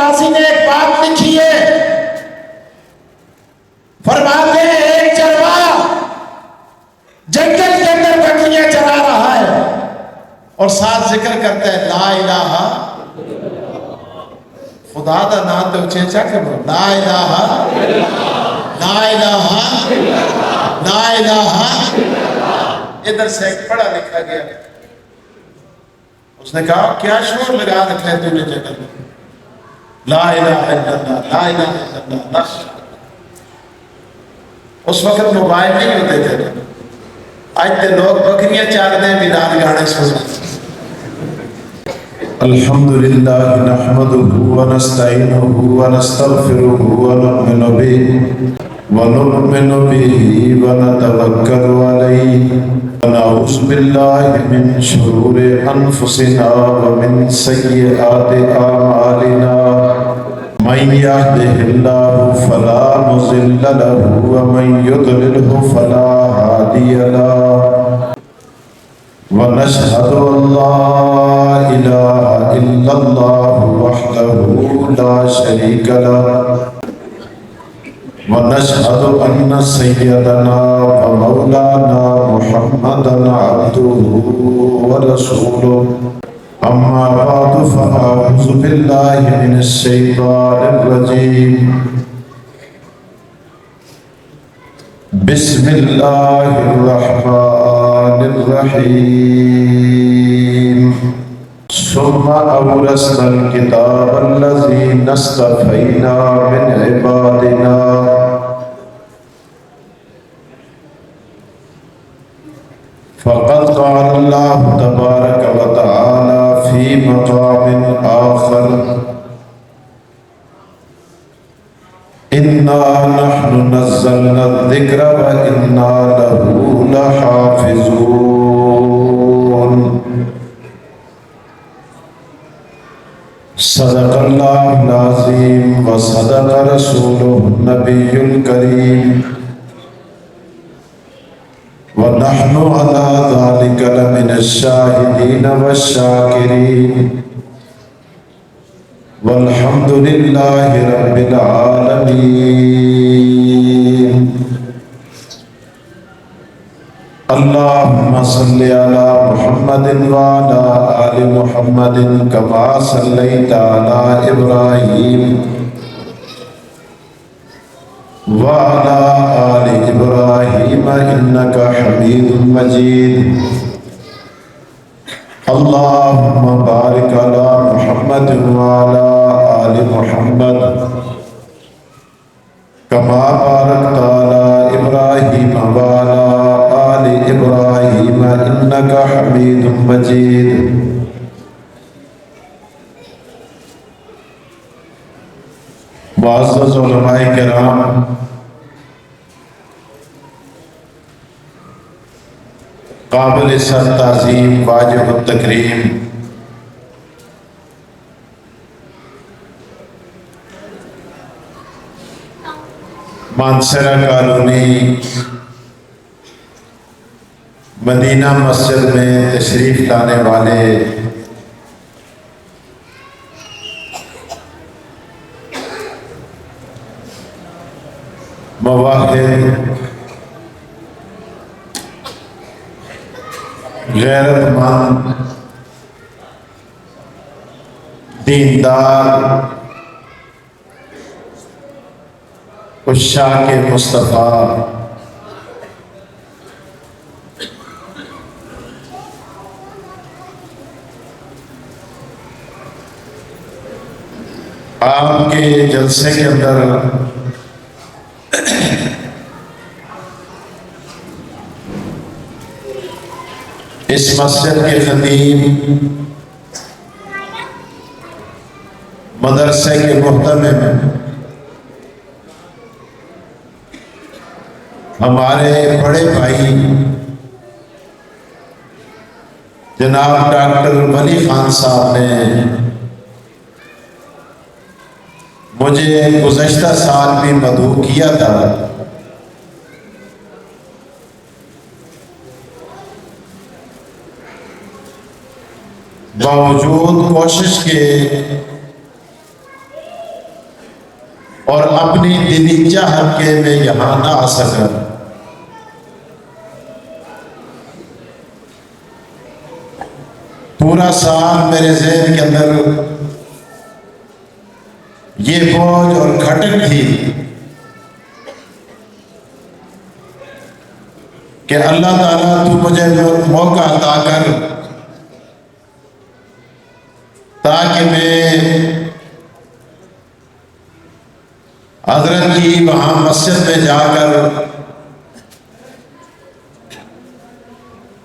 رازی نے ایک بات لکھی ہے، فرماتے ہیں ایک چرواہا جنگل کے اندر بکریاں چلا رہا ہے اور ساتھ ذکر کرتا ہے لا الہ، خدا دا نام تو چیچا کرو، لا الہ لا الہ لا الہ۔ ادھر سے ایک پڑھا لکھا گیا، اس نے کہا کیا شور لگا رکھا ہے تو نے جنگل میں، لا الہ الا اللہ لا الہ الا اللہ بس۔ اس وقت موبائل نہیں ہوتے تھے، آج تے لوگ بکریاں چارتے ہیں بلال گانے سنتے۔ الحمدللہ نحمدہ ونستعینہ ونستغفرہ ونؤمن بہ ونتوکل علیہ ونعوذ باللہ من شرور انفسنا ومن سیئات اعمالنا من يهده الله فلا مضل له ومن يضلل فلا هادي له ونشهد أن لا إله إلا الله وحده لا شريك له ونشهد أن سيدنا ومولانا محمدا عبده ورسوله أما بعد فأعوذ بالله من الشيطان الرجيم بسم الله الرحمن الرحيم ثم أورثنا الكتاب الذين اصطفينا من عبادنا فقد قال الله تبارك وتعالى في مقام آخر إنا نحن نزلنا الذكر وإنا له لحافظون صدق الله العظيم وصدق رسوله النبي الكريم ونحن على ذلك لمن الشاهدين والشاكرين والحمد لله رب العالمين اللهم صل على محمد وعلى آل محمد كما صليت على إبراهيم وعلى آل إبراهيم إنك حميد مجيد اللهم بارك على محمد وعلى آل محمد كما باركت على إبراهيم وعلى آل إبراهيم إنك حميد مجيد معزز علماء کرام، قابل سر تعظیم واجب التکریم مانسرہ کالونی مدینہ مسجد میں تشریف لانے والے مواحد، غیرت مند، دیندار، عشاق مصطفیٰ، آپ کے جلسے کے اندر اس مسجد کے خطیب، مدرسے کے محتمم، ہمارے بڑے بھائی جناب ڈاکٹر ولی خان صاحب نے مجھے گزشتہ سال بھی مدعو کیا تھا، باوجود کوشش کے اور اپنی دلی چاہت کے میں یہاں نہ آ سکا۔ پورا سال میرے ذہن کے اندر یہ بوجھ اور کھٹک تھی کہ اللہ تعالیٰ تو مجھے موقع عطا کر تاکہ میں حضرت کی وہاں مسجد میں جا کر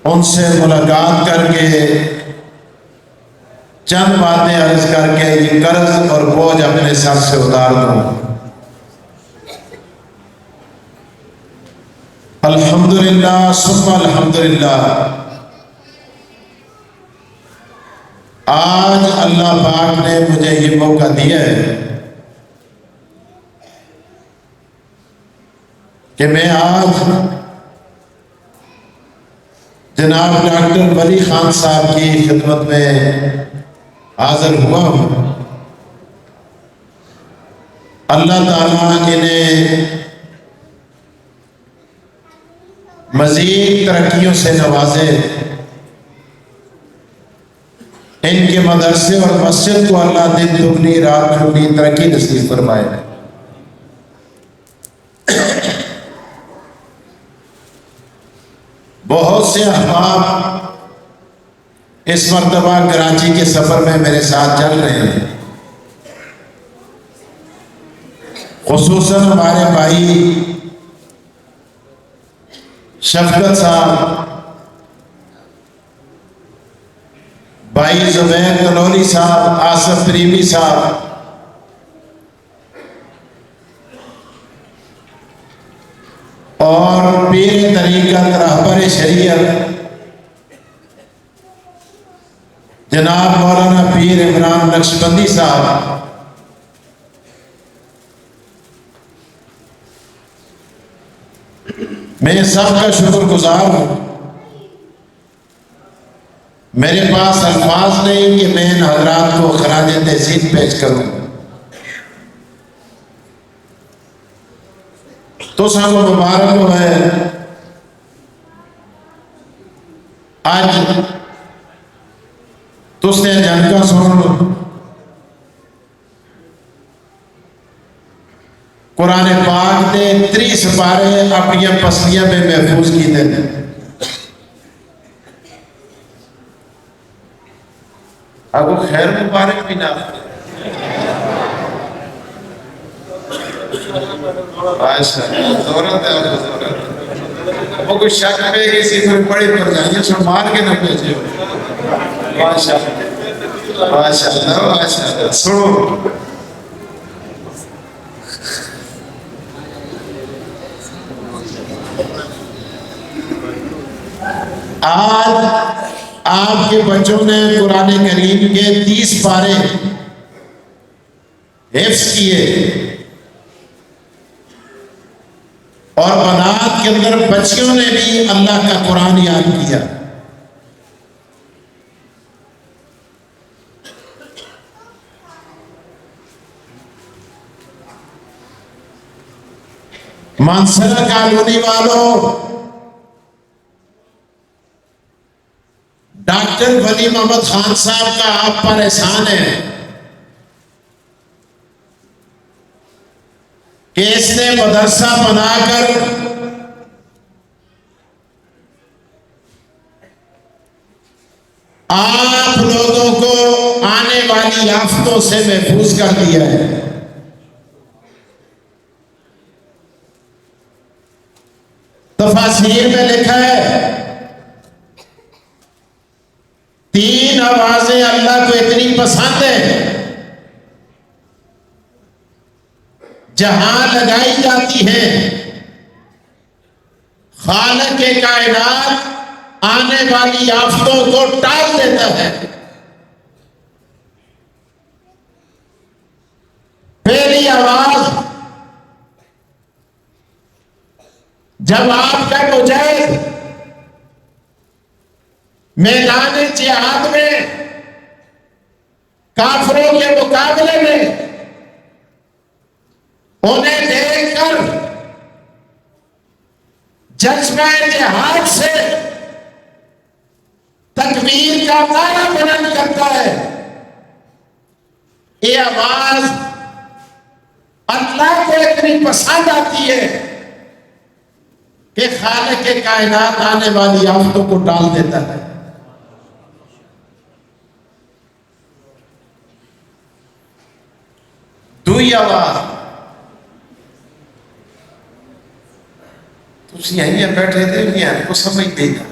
ان سے ملاقات کر کے چند باتیں عرض کر کے یہ قرض اور بوجھ اپنے سر سے اتار دوں۔ الحمدللہ ثم الحمدللہ، آج اللہ پاک نے مجھے یہ موقع دیا ہے کہ میں آج جناب ڈاکٹر ولی خان صاحب کی خدمت میں حاضر ہوا ہوں۔ اللہ تعالیٰ انہیں مزید ترقیوں سے نوازے، ان کے مدرسے اور مسجد کو اللہ دن دگنی رات چگنی ترقی نصیب فرمائے۔ بہت سے احباب اس مرتبہ کراچی کے سفر میں میرے ساتھ چل رہے ہیں، خصوصاً ہمارے بھائی شفقت صاحب، بھائی زبیر تنوری صاحب، آصف پریمی صاحب، اور پیر طریقت رہبر شریعت جناب مولانا پیر عمران نقشبندی صاحب، میں سب کا شکر گزار ہوں۔ میرے پاس الفاظ نہیں کہ میں ان حضرات کو خراج تحسین پیش کروں۔ تو سب مبارک ہو ہے آج تس نے جن کا سن قرآن پاک دے 30 سپارے اپنی پسلیاں میں محفوظ کی دے دیں۔ اب وہ خیر مبارک بھی نہ زورت ہے، وہ کوئی شک پہ کسی پر بڑی پر جائیں سو مار کے نہ پیچھے۔ ماشاءاللہ ماشاءاللہ ماشاءاللہ۔ سنو، آج آپ کے بچوں نے قرآن کریم کے 30 پارے حفظ کیے، اور بنات کے اندر بچیوں نے بھی اللہ کا قرآن یاد کیا۔ مانسرا کالونی والوں، ڈاکٹر ولی محمد خان صاحب کا آپ پر احسان ہے کہ اس نے مدرسہ بنا کر آپ لوگوں کو آنے والی آفتوں سے محفوظ کر دیا ہے۔ تفاسیر میں لکھا ہے 3 آوازیں اللہ کو اتنی پسند ہیں، جہاں لگائی جاتی ہیں خالق کائنات آنے والی آفتوں کو ٹال دیتا ہے۔ پہلی آواز جب آپ کا مجاہد میدان جہاد میں کافروں کے مقابلے میں انہیں دیکھ کر جذبہ جہاد سے تکبیر کا نعرہ بلند کرتا ہے۔ یہ آواز اللہ کو اتنی پسند آتی ہے کہ خالق کائنات آنے والی آفتوں کو ڈال دیتا ہے۔ دوئی آواز، تسی یہیں بیٹھے تھے یہاں کو سمجھ دے گا۔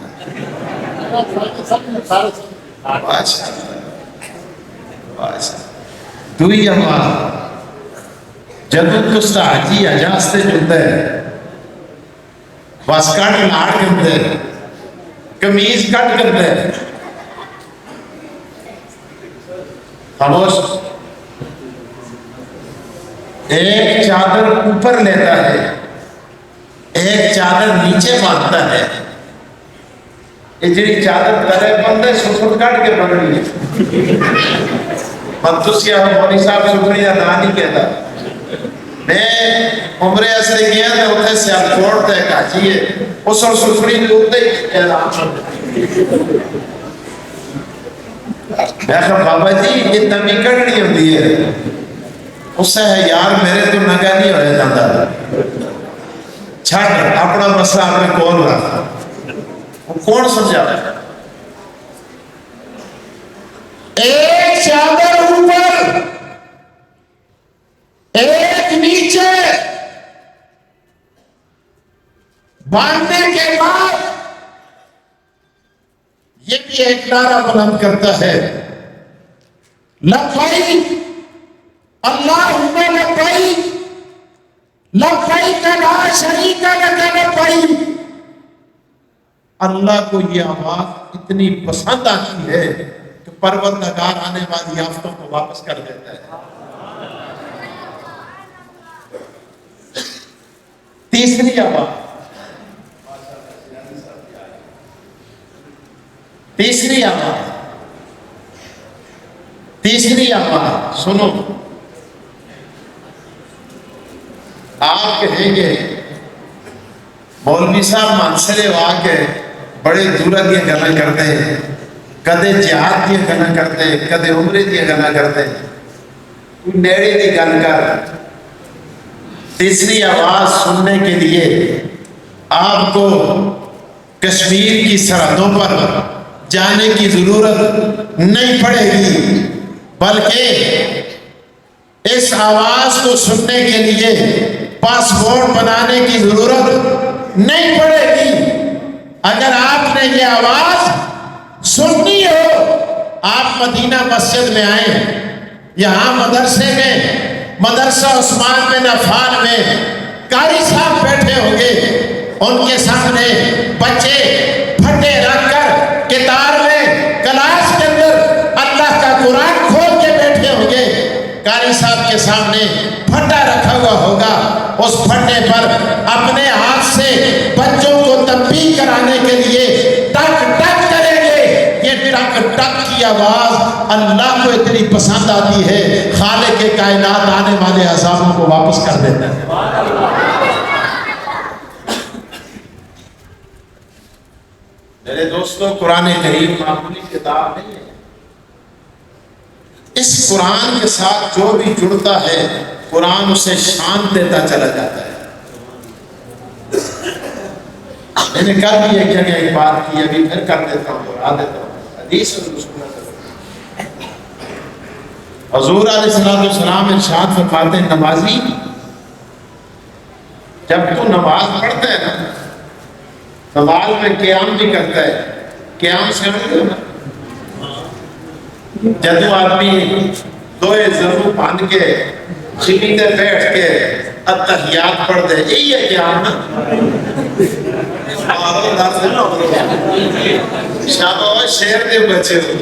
دوئی آواز، جدو تسا حجی اجاستے جلدے بس کٹ لاڑ کرتے کمیز کٹ کرتے خاموش، ایک چادر اوپر لیتا ہے، ایک چادر نیچے باندھتا ہے۔ یہ جی چادر کرے بندے سفر کٹ کے پکڑی ہے۔ مدسیہ مولی صاحب سفری ادا نہیں کہتا۔ میں عمرے اسے گیا تھا اتھے سیال کوڑ تے کاچی ہے اس اور سفری نے اتھے اعلان میں کہا بابا جی یہ تمی کڑنی ہوتی ہے۔ اس سے ہے یار میرے تو نگا نہیں ہوئے جاتا، چھٹ اپنا مسئلہ اپنے کون رہا، وہ کون سمجھا رہا ہے؟ ایک چادر اوپر ایک نیچے باندھنے کے بعد یہ بھی ایک نعرہ بلند کرتا ہے، لبیک اللہم لبیک لبیک لا شریک لک لبیک۔ اللہ کو یہ آواز اتنی پسند آتی ہے کہ پروردگار آنے والی آفتوں کو واپس کر دیتا ہے۔ تیسری آواز، تیسری آواز، تیسری آواز سنو، آپ کہیں گے مولوی صاحب منصرے آ کے بڑے دورہ دیا گلا کرتے ہیں، کدے جہاد دیا گلا کرتے ہیں، کدے عمرے دیا گلا کرتے ہیں، کوئی نیڑے دی گل کر۔ تیسری آواز سننے کے لیے آپ کو کشمیر کی سرحدوں پر جانے کی ضرورت نہیں پڑے گی، بلکہ اس آواز کو سننے کے لیے پاسپورٹ بنانے کی ضرورت نہیں پڑے گی۔ اگر آپ نے یہ آواز سننی ہو، آپ مدینہ مسجد میں آئیں، یہاں مدرسے میں مدرسہ عثمان بن عفان میں قاری صاحب بیٹھے ہوں گے، ان کے سامنے بچے پھٹے رکھ کر کتار میں کلاس کے اندر اللہ کا قرآن کھول کے بیٹھے ہوں گے، قاری صاحب کے سامنے پھٹا رکھا ہوا ہوگا، اس پھٹے پر اپنے ہاتھ سے بچوں کو تنبیہ کرانے کے لیے ٹک ٹک کریں گے۔ یہ ٹک ٹک کی آواز اللہ کو اتنی پسند آتی ہے، خالق کائنات آنے والے عذابوں کو واپس کر دیتا ہے۔ میرے دوستو، قرآن کریم معمولی کتاب نہیں ہے۔ اس قرآن کے ساتھ جو بھی جڑتا ہے قرآن اسے شان دیتا چلا جاتا ہے۔ میں نے کل بھی ایک جگہ ایک بات کی، ابھی پھر کر دیتا ہوں، دہرا دیتا ہوں۔ حدیث حضور علیہ السلام ارشاد فرماتے ہیں، نمازی جب تو نماز پڑھتا ہے نا، نماز میں قیام بھی کرتا ہے، قیام سے جدو آدمی دوئے ضرور باندھ کے زمین پہ بیٹھ کے اتحیات پڑھ دے، یہی ہے قیام نا۔ شابہ شہر دے بچے ہو،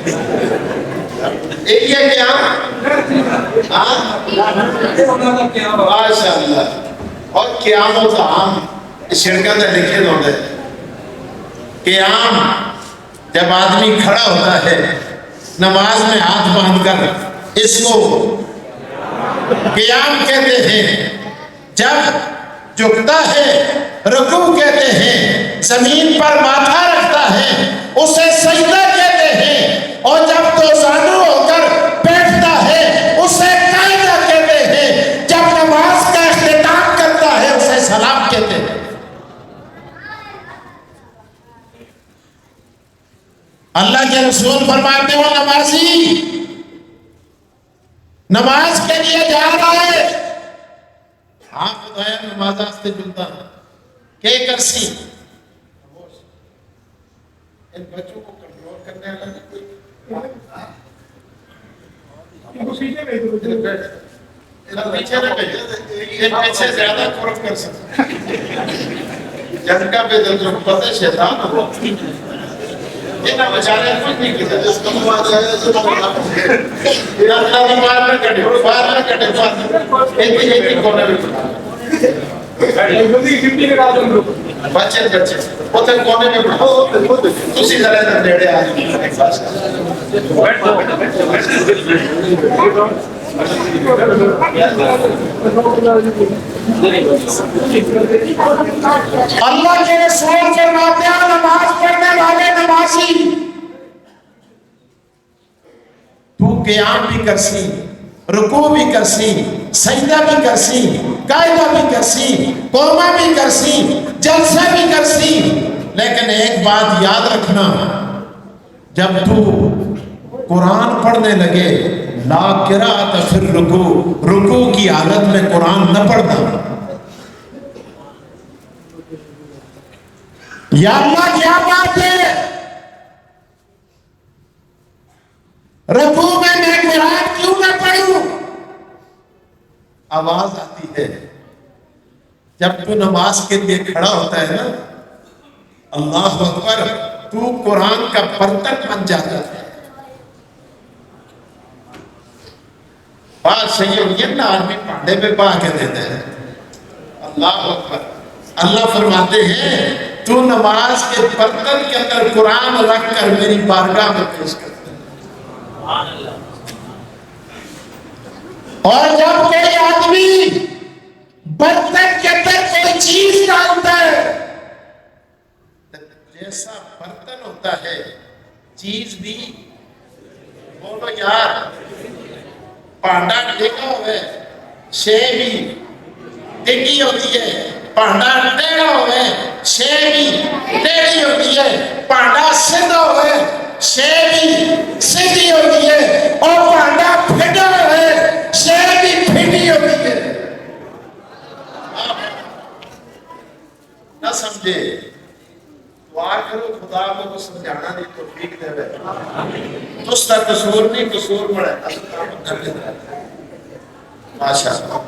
یہی ہے قیام۔ ماشاءاللہ۔ اور قیام و طعام شرکہ دے لکھے دو دے، قیام جب آدمی کھڑا ہوتا ہے نماز میں ہاتھ باندھ کر، اس کو قیام کہتے ہیں۔ جب جھکتا ہے رکوع کہتے ہیں، زمین پر ماتھا رکھتا ہے اسے سجدہ کہتے ہیں، اور جب دو زانو ہو کر بیٹھتا ہے اسے قاعدہ کہتے ہیں، جب نماز کا اختتام کرتا ہے اسے سلام کہتے ہیں۔ اللہ کے رسول فرماتے ہو نمازی نماز کے لیے جا رہا ہے، ہاں خدایا نماز آستے جلتا کہ کرسی ان بچوں کو کنٹرول کرنے والا نہیں کوئی پیچھے نہ کہیے، پیچھے زیادہ قرب کر سکتا جن کا بے دل جو پتہ شیطان ہو جنہاں بچارے کچھ نہیں کیا جس کا مواد ہے باہر نہ کٹے ایک ہی کونے میں بچے اتنے کونے میں بڑھاؤ تسی ذرا ادھر نیڑے آ اللہ کے رسول فرماتے ہیں نماز پڑھنے والے نمازی تو قیام بھی کرسی، رکوع بھی کرسی، سجدہ بھی کرسی، قاعدہ بھی کرسی، قومہ بھی کرسی، جلسہ بھی کرسی، لیکن ایک بات یاد رکھنا، جب تو قرآن پڑھنے لگے لا قرأت فی الرکوع، رکوع کی حالت میں قرآن نہ پڑھنا۔ یا اللہ کیا بات ہے، رکوع میں قرآن کیوں نہ پڑھوں؟ آواز آتی ہے جب تو نماز کے لیے کھڑا ہوتا ہے نا، اللہ اکبر، تو قرآن کا برتن بن جاتا ہے۔ بات صحیح ہوگی نا، آدمی پانڈے پہ پا کے دیتے ہیں۔ اللہ اکبر، اللہ فرماتے ہیں تو نماز کے برتن کے اندر قرآن رکھ کر میری بارگاہ میں پیش کرتا ہے۔ اور جب کوئی آدمی برتن کے اندر کوئی چیز ڈالتا ہے، جیسا برتن ہوتا ہے چیز بھی، بولو یار، پانڈا ٹیکا ہوئے شے بھی ٹیکی ہوتی ہے، پانڈا ٹیڑا ہوئے شے بھی ٹیڑی ہوتی ہے، پانڈا سیدھا ہوئے شے بھی سیدھی ہوتی ہے، اور پانڈا پھٹا ہوئے شے بھی پھٹی ہوتی ہے۔ نہ سمجھے دعا کرو خدا کو سمجھانا نہیں تو ٹھیک دے رہے تو اس کا قصور نہیں، قصور پڑے ماشاء اللہ۔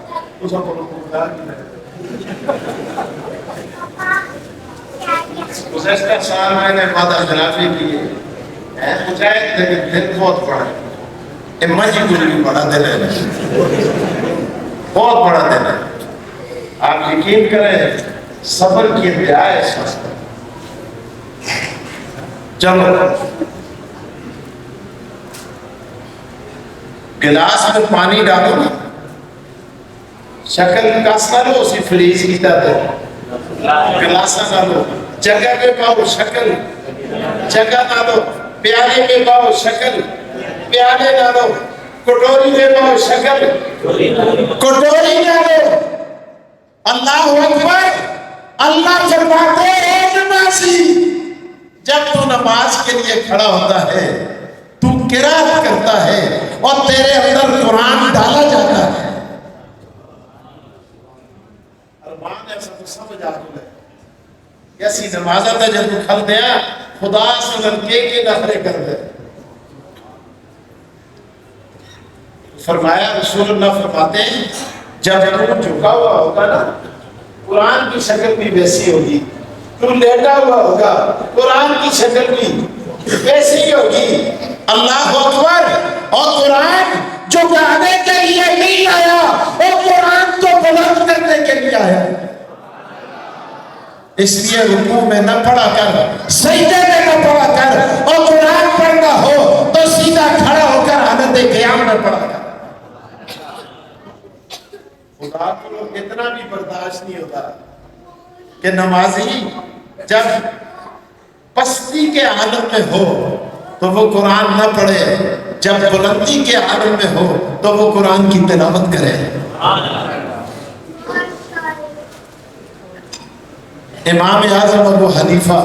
گزشتہ سال میں نے وعدہ خلافی کی ہے، مجاہد لیکن دل بہت بڑا ہے، مجھے بھی بڑا دل ہے، بہت بڑا دل ہے۔ آپ یقین کریں صبر کی انتہا ہے اس وقت۔ چلو گلاس میں پانی ڈالو نا، شکل کس نہ لو اسی فریز کی طرح، گلاس نہ ڈالو، جگہ پہ پاؤ شکل، جگہ نہ لو، پیالے پہ پاؤ شکل، پیالے نہ لو، کٹوری پہ پاؤ شکل، کٹوری نہ لو۔ اللہ اکبر، اللہ فرماتے ہیں نمازی جب تو نماز کے لیے کھڑا ہوتا ہے تو قرات کرتا ہے اور تیرے اندر قرآن ڈالا جاتا ہے۔ ارمان ایسا تو سمجھ آتا ہے ایسی نماز آتا ہے جب تو کھل دیا خدا سنن کے نخرے کر دے۔ فرمایا رسول اللہ فرماتے ہیں جب تو جھکا ہوا ہوگا نا قرآن کی شکل بھی ویسی ہوگی، تو لیٹا ہوا ہوگا قرآن کی شکل بھی ویسی ہوگی۔ اللہ اکبر، اور قرآن جو گانے کے لیے نہیں آیا اور قرآن کو بلند کرنے کے لیے آیا، اس لیے رکوع میں نہ پڑھا کر، سجدے میں نہ پڑھا کر، اور قرآن پڑھنا ہو تو سیدھا کھڑا ہو کر حالت قیام میں پڑھا کر۔ خدا کو اتنا بھی برداشت نہیں ہوتا کہ نمازی جب پستی کے عالم میں ہو تو وہ قرآن نہ پڑھے، جب بلندی کے عالم میں ہو تو وہ قرآن کی تلاوت کرے۔ امام اعظم ابو حنیفہ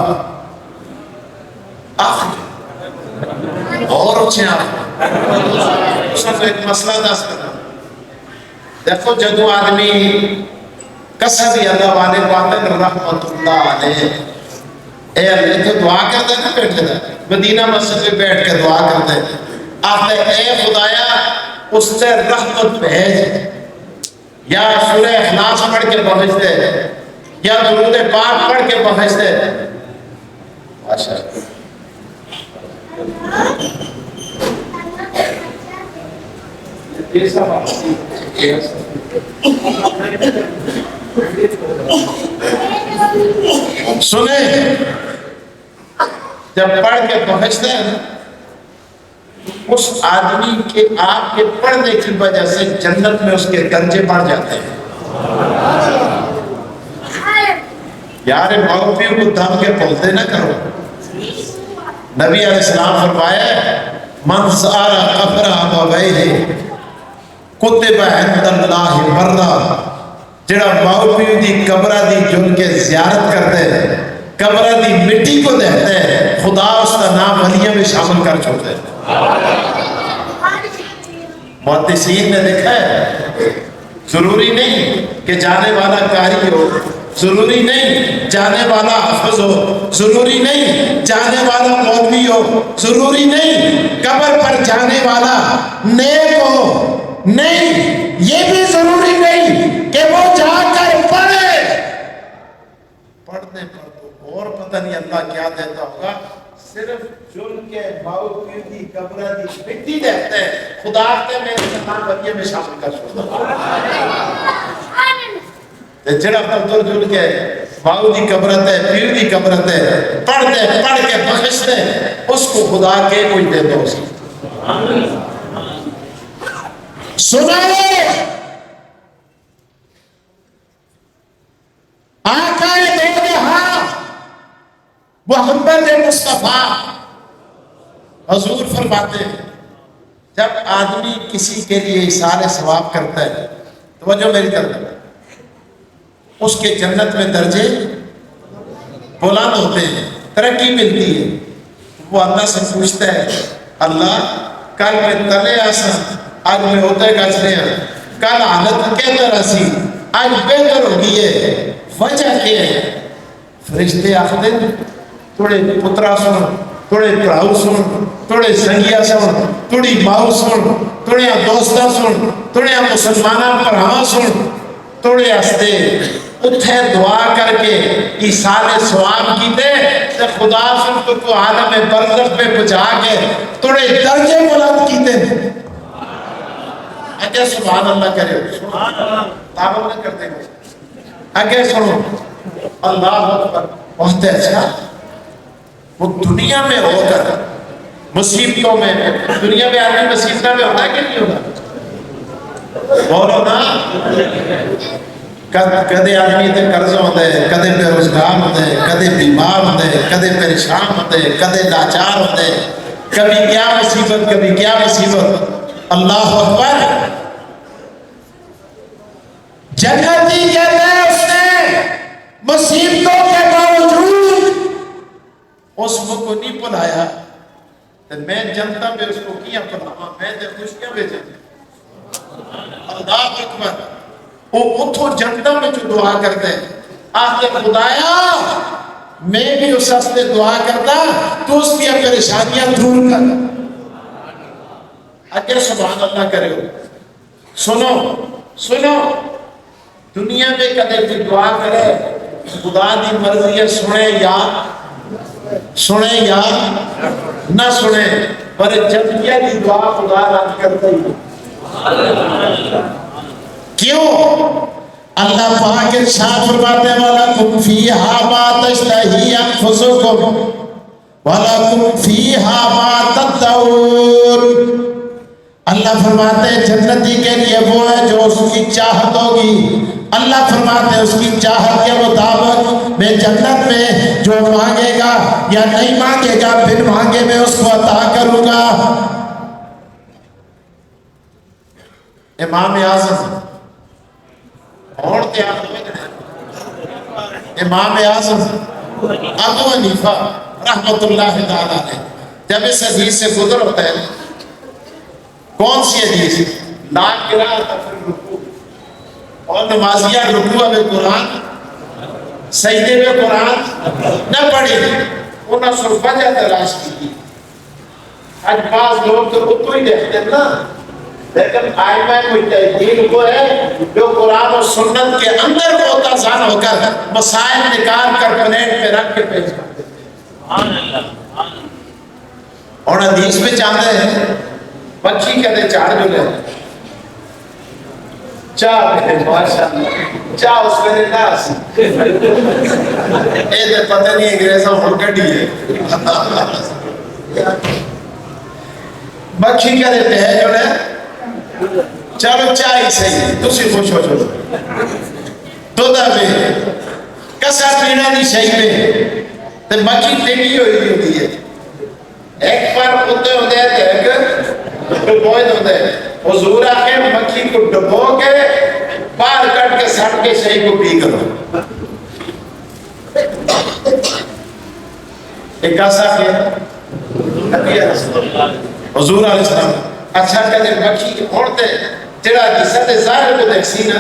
اور اچھے آپ اس نے ایک مسئلہ دس کرنا، دیکھو جدو آدمی کسبی اللہ والے باتن رحمت اللہ علیہ اے اللہ تو دعا کرتے نا، بیٹھے تھے مدینہ مسجد میں بیٹھ کے دعا کرتے آتے اے خدایا اس سے رحمت بھیج، یا سورہ اخلاص پڑھ کے بخش دے، یا درود پاک پڑھ کے بخش دے۔ ماشاء سنیں جب پڑھ کے بخشتے ہیں اس آدمی کے آپ کے پڑھنے کی وجہ سے جنت میں اس کے درجے بڑھ جاتے ہیں۔ یار ماؤ پیو کو دم کے بولتے نہ کرو۔ نبی علیہ السلام فرمایا من سارا قبر ابویہ کتب عند اللہ برا، جڑا ماؤ پیو دی قبرہ دی جن کے زیارت کرتے ہیں، قبرہ دی مٹی کو دیکھتے ہیں، خدا اس کا نام ولیوں میں شامل کر چھوڑتے ہیں۔ محدثین نے لکھا ہے ضروری نہیں کہ جانے والا قاری ہو، ضروری نہیں جانے والا حافظ ہو، ضروری نہیں جانے والا مولوی ہو، ضروری نہیں قبر پر جانے والا نیک ہو، نہیں یہ بھی ضروری نہیں کہ وہ جا کر پڑھے۔ پڑھنے پر تو اور پتہ نہیں اللہ کیا دیتا ہوگا، صرف جن کے ماؤ پیو دی قبرہ دی مٹی دیکھتے ہیں، خدا کے میرے سلام ولیہ میں شامل کر چھوڑتا جڑا پتر جن کے ماؤ دی قبرت ہے، پیو دی قبرت ہے، پڑھ کے بخشتے اس کو خدا کے کوئی دے دو اس کی سنائے۔ آقا دو جہاں محمد مصطفیٰ حضور فرماتے ہیں جب آدمی کسی کے لیے اثار ثواب کرتا ہے، توجہ میری طرف، اس کے جنت میں درجے بلند ہوتے ہیں، ترقی ملتی ہے۔ وہ اللہ سے پوچھتا ہے اللہ کل میں تلے آسان آج میں ہوتے گزرے ہیں، کل حالت کے طرح سی آج بہتر ہو گئی ہے، وجہ کیا ہے؟ فرشتے آخر تھوڑے پترا سن، تھوڑے پڑھاؤ سن، تھوڑے سنگیا سن، تھوڑی ماؤ سن، تھوڑے دوستہ سن، تھوڑے مسلمانہ پڑھاؤ سن، تھوڑے ہستے اتھے دعا کر کے ایصال ثواب کیتے تے خدا سن تو عالم برزخ پہ پہنچا کے تھوڑے درجے بلند کیتے۔ اگے سبحان اللہ کرے، سبحان اللہ تعاون نہ کرتے ہیں، اگے سنو اللہ اکبر۔ بہت اچھا، وہ دنیا میں ہو کر مصیبتوں میں، دنیا میں آدمی مصیبتوں میں ہوتا ہے کہ نہیں ہوتا؟ بولو نا، کدے آدمی تے قرض ہوتے، کدے بے روزگار ہوتے، کدے بیمار ہوتے، کدے پریشان ہوتے، کدے لاچار ہوتے، کبھی کیا مصیبت کبھی کیا مصیبت۔ اللہ اکبر۔ جنتی کہتے ہیں اس نے مصیبتوں کے باوجود اس کو نہیں بلایا، میں جنتا میں اس کو کیا بلاوا، میں تے خوشیاں بھیجا۔ اللہ اکبر۔ وہ اتھو جنتا میں جو دعا کرتے ہیں، آخر خدایا میں بھی اس سے دعا کرتا تو اس کی پریشانیاں دور کر۔ اگر سبحان اللہ کرے ہو، سنو سنو، دنیا میں کدے کوئی دعا کرے خدا دی مرضی ہے، سنے یا نہ سنے، پر جنتیہ دی دعا خدا رد کرتا ہی۔ کیوں؟ اللہ پاک ارشاد فرماتے ہیں وَلَكُمْ فِيهَا مَا تَشْتَهِي أَنفُسُكُمْ وَلَكُمْ فِيهَا مَا تَدَّعُونَ۔ اللہ فرماتے ہیں جنتی کے لیے وہ ہے جو اس کی چاہت ہوگی. اللہ فرماتے ہیں اس کی چاہت کے مطابق میں جنت میں جو مانگے گا یا نہیں مانگے گا بن مانگے میں اس کو عطا کروں گا. امام اعظم امام اعظم ابو حنیفہ رحمت اللہ تعالیٰ نے جب اس حدیث سے گزر ہوتا ہے، کون سی حدیث؟ لا قراءۃ فی الرکوع، اور نمازیہ رکوع میں قرآن سجدے میں قرآن نہ پڑھے. انہوں نے صرف وجہ تلاش کی. آج بعض لوگ تو رکوع ہی دیکھتے ہیں نا، لیکن آئمہ مجتہدین کو ہے جو قرآن و سنت کے اندر کو تازان ہو کر مسائل نکال کر پلیٹ پہ رکھ کے پیش کرتے ہیں. اور حدیث میں چاہتے ہیں بچی کہتے چار جو لے چاہ ماشاءاللہ چاہ اس میں ناس اے دے پتہ نہیں انگریزوں ہو کٹی ہے. بچی کہتے ہیں جو لے چلو چاہی صحیح تسی خوش ہو چلو تو دا بھی کسا پینا نہیں صحیح میں تے بچی ٹیکی ہوئی ہے. ایک بار ہوتے ہوتے ہیں ڈبوئے ہوتے ہیں حضور آخر مکھی کو ڈبو کے پار کٹ کے سٹ کے صحیح کو پی کرو. ایک آسا کہ حضور علیہ السلام اچھا کہتے مکھی اڑتے جڑا جسد ظاہر کو دیکھ سی نا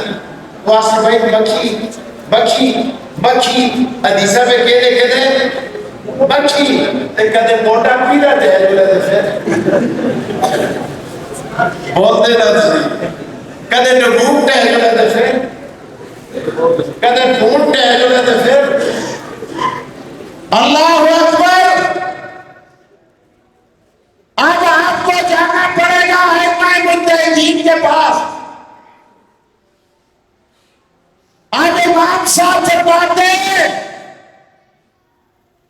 وہ آسا بھائی مکھی مکھی مکھی حدیثہ پہ کہتے مکھی تے کدے موٹا پیلا دے جو لے پھر بولتے نہ تھی کدے نبوت ٹہ جو لے پھر کدے پھون ٹہ جو لے پھر. اللہ اکبر. اب آپ کو جانا پڑے گا ائمہ مجتہدین کے پاس. اب امام صاحب فرماتے ہیں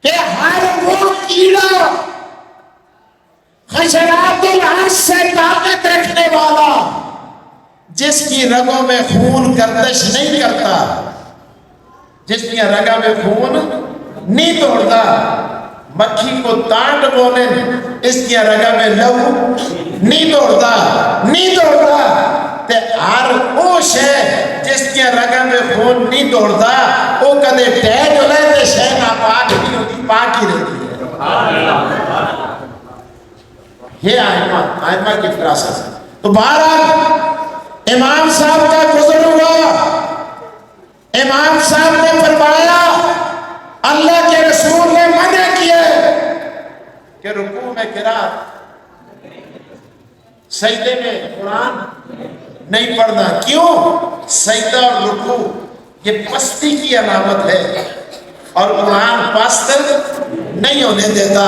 کہ ہر وہ کیڑا حشرات الارض سے طاقت رکھنے والا جس کی رگوں میں خون گردش نہیں کرتا، جس کی رگوں میں خون نہیں دوڑتا، مکھی کو تانڈ بولے اس کی رگوں میں لہو نہیں دوڑتا تے ہر وہ شے جس کی رگوں میں خون نہیں دوڑتا وہ کدے ٹہ جو لے تے شے ناپاک نہیں ہوتی، پاک ہی رہتی ہے. یہ آئمہ کی فراست ہے. تو بہرحال امام صاحب کا گزر ہوا. امام صاحب نے فرمایا اللہ کے رسول نے منع کیا کہ رکوع میں قرات سجدے میں قرآن نہیں پڑھنا. کیوں؟ سجدہ اور رکوع یہ پستی کی علامت ہے اور قرآن پست نہیں ہونے دیتا.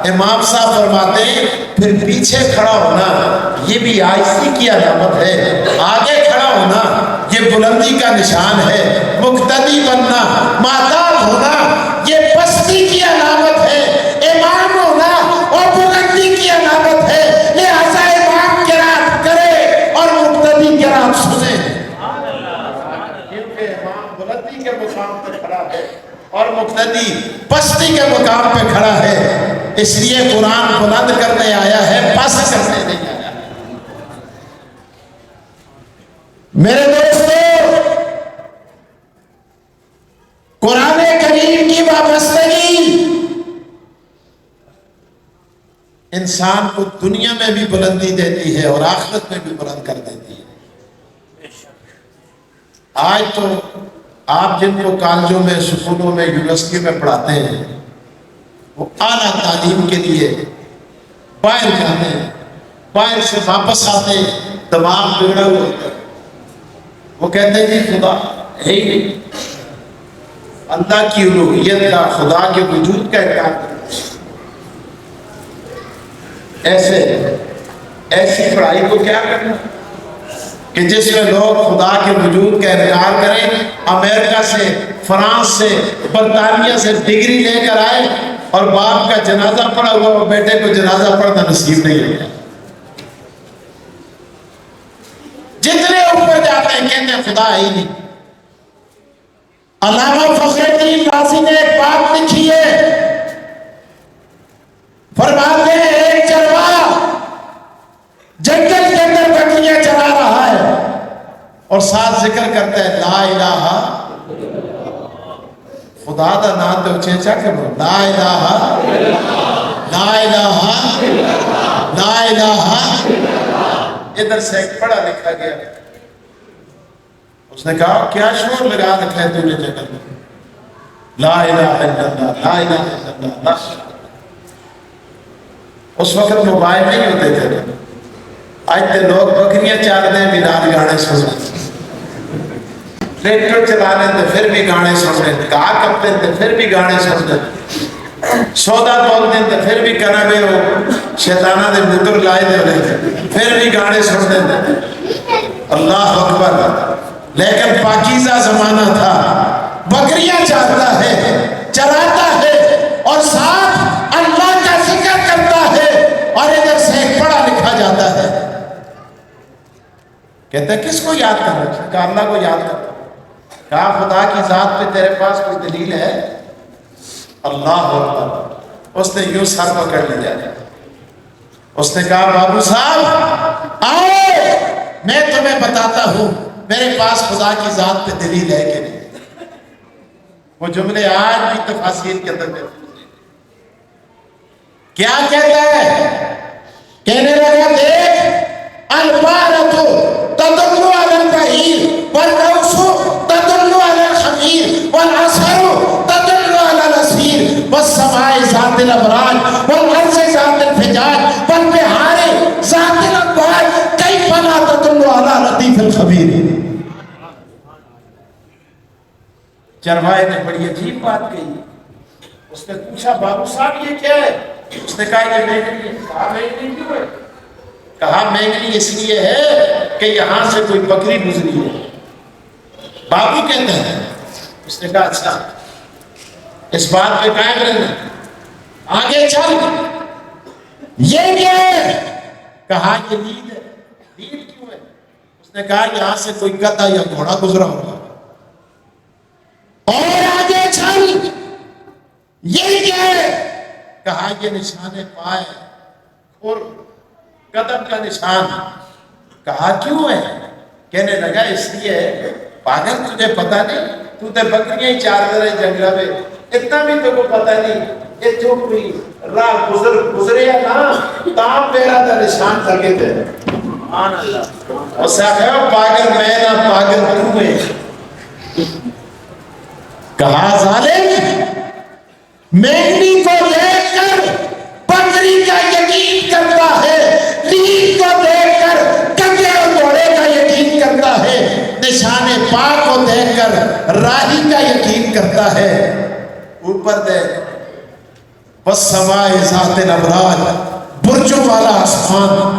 امام صاحب فرماتے ہیں پھر پیچھے کھڑا ہونا یہ بھی عاجزی کی علامت ہے، آگے کھڑا ہونا یہ بلندی کا نشان ہے، مقتدی بننا ماداب ہونا یہ پستی کی علامت ہے، امام ہونا اور بلندی کی علامت ہے. لہذا امام قرات کرے اور مقتدی قرات سنے، کیونکہ امام بلندی کے مقام پر کھڑا ہے اور مقتدی پستی کے مقام پہ کھڑا ہے. اس لیے قرآن بلند کرنے آیا ہے، پست کرنے نہیں آیا. میرے دوستو، قرآن کریم کی وابستگی انسان کو دنیا میں بھی بلندی دیتی ہے اور آخرت میں بھی بلند کر دیتی ہے. آج تو آپ جن کو کالجوں میں سکولوں میں یونیورسٹی میں پڑھاتے ہیں وہ اعلیٰ تعلیم کے لیے باہر جاتے ہیں، باہر سے واپس آتے ہیں دماغ بگڑا ہوا ہوتا ہے. وہ کہتے ہیں جی خدا ہے ہی نہیں، اللہ کی الوہیت کا، خدا کے وجود کا انکار کرتے. ایسی پڑھائی کو کیا کرنا کہ جس میں لوگ خدا کے وجود کا انکار کریں، امریکہ سے، فرانس سے، برطانیہ سے ڈگری لے کر آئے اور باپ کا جنازہ پڑھا ہوا وہ بیٹے کو جنازہ پڑھنا نصیب نہیں ہوتا. جتنے اوپر جاتے ہیں کہتے ہیں خدا ہی نہیں۔ علامہ فخر الدین رازی نے ایک بات لکھی ہے، فرماتے ہیں ایک چرواہا جنگل کے اندر بکریاں چرا رہا ہے اور ساتھ ذکر کرتا ہے لا الہ، خدا دا نام تو چیچا کرو، لا الہ لا الہ لا الہ۔ ادھر سے ایک پڑھا لکھا گیا، اس نے کہا کیا شور لگا رکھا ہے تو نے جنگل میں، لا الہ الا اللہ لا الہ الا اللہ لا۔ اس وقت موبائل نہیں ہوتے تھے، آج تے لوگ بکریاں چارتے ہیں بھی نال گانے سنتے، ٹریکٹر چلا رہے تھے پھر بھی گانے سنتے، گاہ کپتے تھے پھر بھی گانے سنتے، سودا تولتے تھے پھر بھی کنا میں وہ شیطانہ دے مدر لائے دے ہوئے تھے پھر بھی گانے سنتے تھے۔ اللہ اکبر۔ لیکن پاکیزہ زمانہ تھا، بکریاں چارتا ہے، چراتا ہے اور ساتھ اللہ کا ذکر کرتا ہے، اور ادھر سے ایک پڑھا لکھا جاتا ہے، کہتا ہے کس کو یاد کر رہا ہے؟ کہا اللہ کو یاد کرتا ہے۔ کہا خدا کی ذات پہ تیرے پاس کوئی دلیل ہے؟ اللہ اکبر۔ اس نے یوں سر پکڑ لیا، اس نے کہا بابو صاحب آؤ میں تمہیں بتاتا ہوں میرے پاس خدا کی ذات پہ دلیل ہے کہ نہیں۔ وہ جملے آج بھی تفاسیر کے اندر کیا کہتا ہے؟ کہنے لگا دیکھ البارۃ تدل علی البعیر والروث تدل علی الخمیر والعصر تدل علی الاسیر والسماء ذات الابراج والارض ذات الفجاج والبحار ذات الانبار کیف لا تدل علی لطیف الخبیر۔ چرواہے نے بڑی عجیب بات کہی، اس نے پوچھا بابو صاحب یہ کیا ہے؟ اس نے کہا یہ مینگنی ہے۔ کہا مینگنی کیوں ہے؟ کہا مینگنی اس لیے ہے کہ یہاں سے کوئی بکری گزری ہے۔ بابو کہتے ہیں، اس نے کہا اچھا اس بات پہ قائم رہنا، آگے چل یہ کیا ہے؟ کہا یہ نیل ہے۔ نیل کیوں ہے؟ اس نے کہا یہاں سے کوئی گدھا یا گھوڑا گزرا ہوگا۔ اور آگے چل یہ کیا ہے؟ کہا یہ نشان پائے اور قدم کا نشان۔ کہا کیوں ہے؟ کہنے لگا اس لیے پاگل تجھے پتہ نہیں، تو تے بکریاں ہی چار رہے جنگل میں، اتنا بھی تو کو پتہ نہیں یہ جو کوئی راہ گزرے یا نا تام پیرا دا نشان کر کے تھے۔ سبحان اللہ۔ اس سے کہا پاگل میں نہ پاگل تو ہے۔ کہا ظالم مینگنی کو دیکھ کر بکری کا یقین کرتا ہے، نیل کو دیکھ کر گدھے اور گھوڑے کا یقین کرتا ہے، نشان پاک کو دیکھ کر راہی کا یقین کرتا ہے۔ اوپر دیکھ والسماء ذات الابراج، برجوں والا آسمان،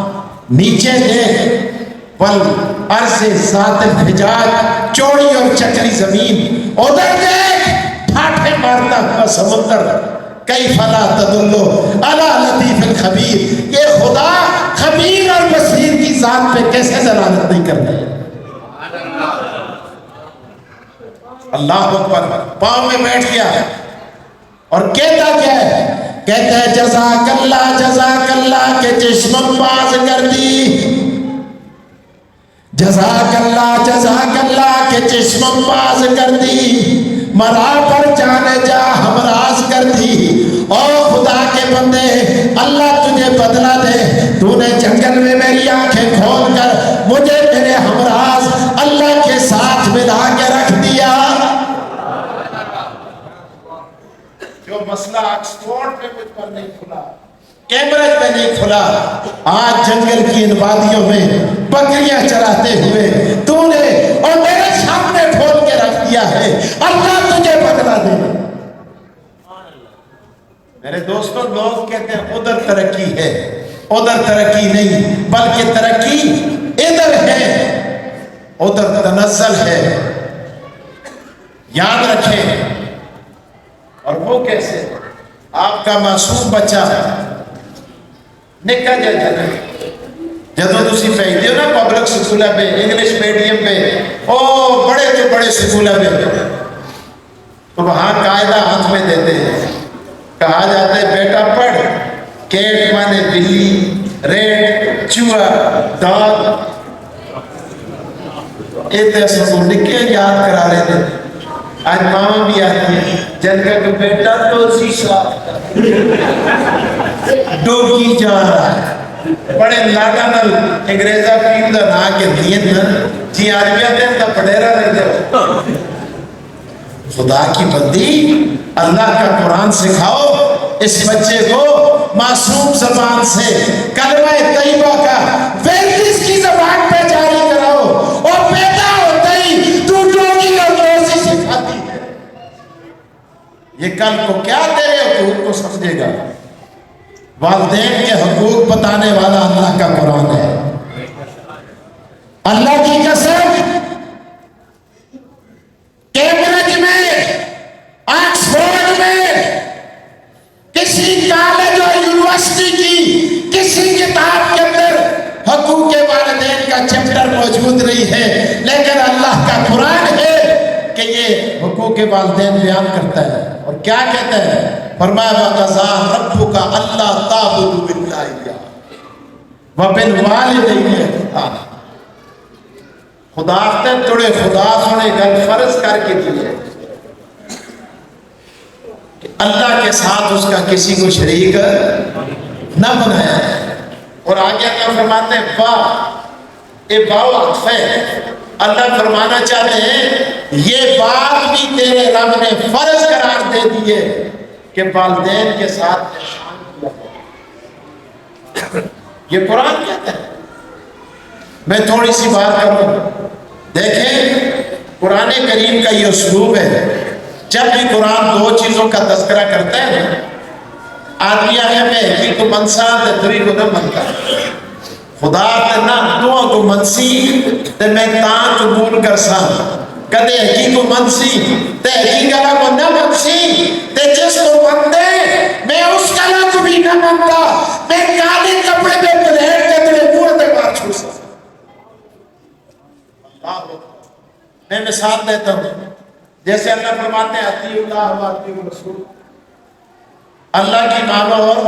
نیچے دیکھ والارض ذات الفجاج، چوڑی اور چکری زمین، ادھر دیکھ ٹھاٹھے مارتا ہوا سمندر، کیف لا تدل علی لطیف الخبیر۔ یہ خدا خبیر اور بصیر کی ذات پہ کیسے دلالت نہیں کرتا؟ اللہ اکبر۔ پاؤں میں بیٹھ گیا اور کہتا کیا ہے؟ کہتا ہے جزاک اللہ کے چشم باز کر دی، جزاک اللہ کے چشم باز کر دی، مرا پر جانے جا ہمراز کر دی۔ او خدا کے بندے اللہ تجھے بدلہ دے، تو نے جنگل میں میری آنکھیں کھول کر مجھے میرے ہمراز اللہ کے ساتھ ملا کے رکھ دیا۔ جو مسئلہ آکسفورڈ میں مجھ پر نہیں کھلا، کیمبرج میں نہیں کھلا، آج جنگل کی ان وادیوں میں بکریاں چراتے ہوئے تو نے اور میرے سامنے کھول کے رکھ دیا ہے۔ اللہ تجھے بدلہ دے۔ میرے دوستوں لوگ کہتے ہیں ادھر ترقی ہے، ادھر ترقی نہیں بلکہ ترقی ادھر ہے، ادھر تنزل ہے۔ یاد رکھیں۔ اور وہ کیسے؟ آپ کا معصوم بچہ نکا جا جانا جدو تسی بھیجتے ہو نا پبلک سکولہ پہ انگلش میڈیم پہ او بڑے تو بڑے سکولہ پہ تو وہاں قاعدہ ہاتھ میں دیتے ہیں، کہا جاتا ہے بیٹا پڑھ، کیٹ مانے بلی، ریٹ چوہا ڈاگ، ایتے سب لکھے یاد کرا رہے تھے۔ آج ماما بھی آتی ہے جن کا کہ بیٹا تو سیسا ڈوگی جا رہا ہے، بڑے لاڈا نل انگریزہ پیم دا نا کے دین نا جی آربیہ دین دا پڑیرہ لگ جاؤ۔ خدا کی بندی، اللہ کا قرآن سکھاؤ اس بچے کو معصوم زبان سے کلمہ طیبہ کا ویلٹس کی زبان پہ جاری کراؤ، اور پیدا ہوتا ہی تو ڈوگی اور دوسی سکھاتی ہے، یہ کل کو کیا تیرے حقوق کو سمجھے گا؟ والدین کے حقوق بتانے والا اللہ کا قرآن ہے۔ اللہ کی قسم، کیمبرج میں، آکسفورڈ میں، کسی کالج اور یونیورسٹی کی کسی کتاب کے اندر حقوق والدین کا چیپٹر موجود نہیں ہے، لیکن اللہ کا قرآن ہے کہ یہ حقوق والدین بیان کرتا ہے۔ اور کیا کہتا ہے؟ فرمایا وَقَضَىٰ رَبُّكَ أَلَّا تَعْبُدُوا إِلَّا إِيَّاهُ وَبِالْوَالِدَيْنِ إِحْسَانًا۔ خدا تے توڑے خدا سنے گل فرض کر کے دیئے کہ اللہ کے ساتھ اس کا کسی کو شریک نہ بنایا ہے۔ اور آگے اللہ فرماتے ہیں با، اے باو عطف ہے، اللہ فرمانا چاہتے ہیں یہ بات بھی تیرے رب نے فرض قرار دے دیئے کہ والدین کے ساتھ احسان کیا۔ یہ قرآن کہتا ہے۔ میں تھوڑی سی بات کروں، دیکھیں قرآن کریم کا یہ اسلوب ہے، جب بھی قرآن دو چیزوں کا تذکرہ کرتا ہے آدمی آگے میں ایک کو منسا تے دوری کو نہ منتا، خدا تے نہ دعا کو منسی تے میں تاں قبول کر سا، کدے ایکی کو منسی تے ایکی گلا کو نہ منسی تے جس کو مندے میں اس گلا کو بھی نہ منتا، میں کالے کپڑے میں پلیٹ تے تلے پورے تے بار چھوڑ سا۔ میں مثال دیتا ہوں، جیسے اللہ فرماتے ہیں اطیع اللہ و اطیع الرسول، اللہ کی مانو اور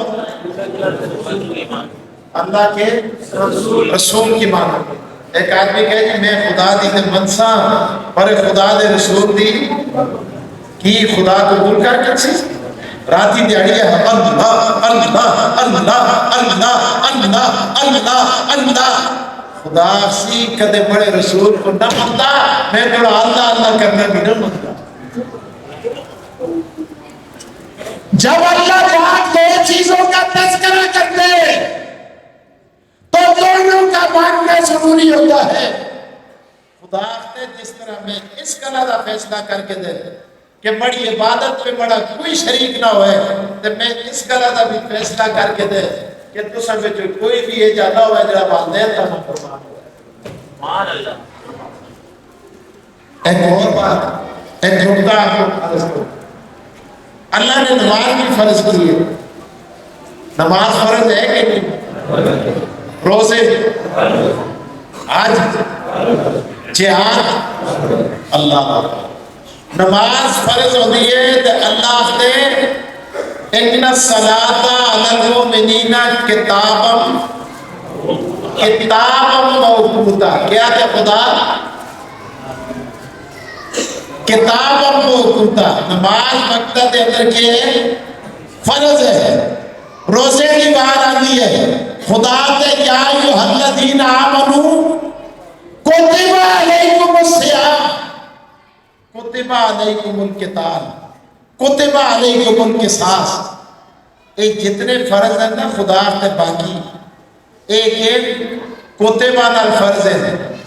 اللہ کے رسول کی مانو۔ ایک آدمی کہے کہ میں خدا دی دے منسا اور خدا دے رسول دی کی خدا قبول کر کے سی راتی دیڑی ہے اللہ اللہ اللہ اللہ اللہ اللہ اللہ، خدا سی کدے بڑے رسول کو نہ مانتا، میں تھوڑا اللہ اللہ کرنا بھی نہ مانتا۔ جب اللہ پاک دو چیزوں کا تذکرہ کرتے تو دونوں کا ماننا ضروری ہوتا ہے۔ خدا نے جس طرح میں اس کلا دا فیصلہ کر کے دے کہ بڑی عبادت پہ بڑا کوئی شریک نہ ہوئے، تو میں اس کلا دا بھی فیصلہ کر کے دے کہ تو سب جو کوئی بھی یہ جانا ہوا ہے جڑا والدین کا فرمان ہوا ہے۔ ایک اور بات، ایک نقطہ آپ کو عرض کروں، اللہ نے نماز بھی فرض کی ہے۔ نماز فرض ہے کہ نہیں؟ روزے، حج، جہاد، اللہ نماز فرض ہوتی ہے تو اللہ نے ان الصلاۃ علی المؤمنین کتابا موقوتا، کیا کہ خدا کتابا موقوتا، نماز وقت دے اندر کے فرض ہے۔ روزے کی بات آتی ہے، خدا تے یا ایھا الذین آمنوا کتب علیکم الصیام کتب علیکم القتال کتب علیکم القصاص، ایک جتنے فرض ہیں نا خدا تے باقی ایک ایک کتبہ نال فرض ہے،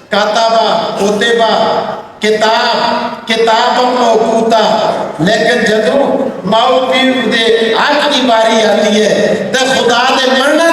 کاتبہ کتبہ کتاب کتاب موقوتا، لیکن جدو ماؤ پیو دے آج کی باری آتی ہے تو خدا دے مرنا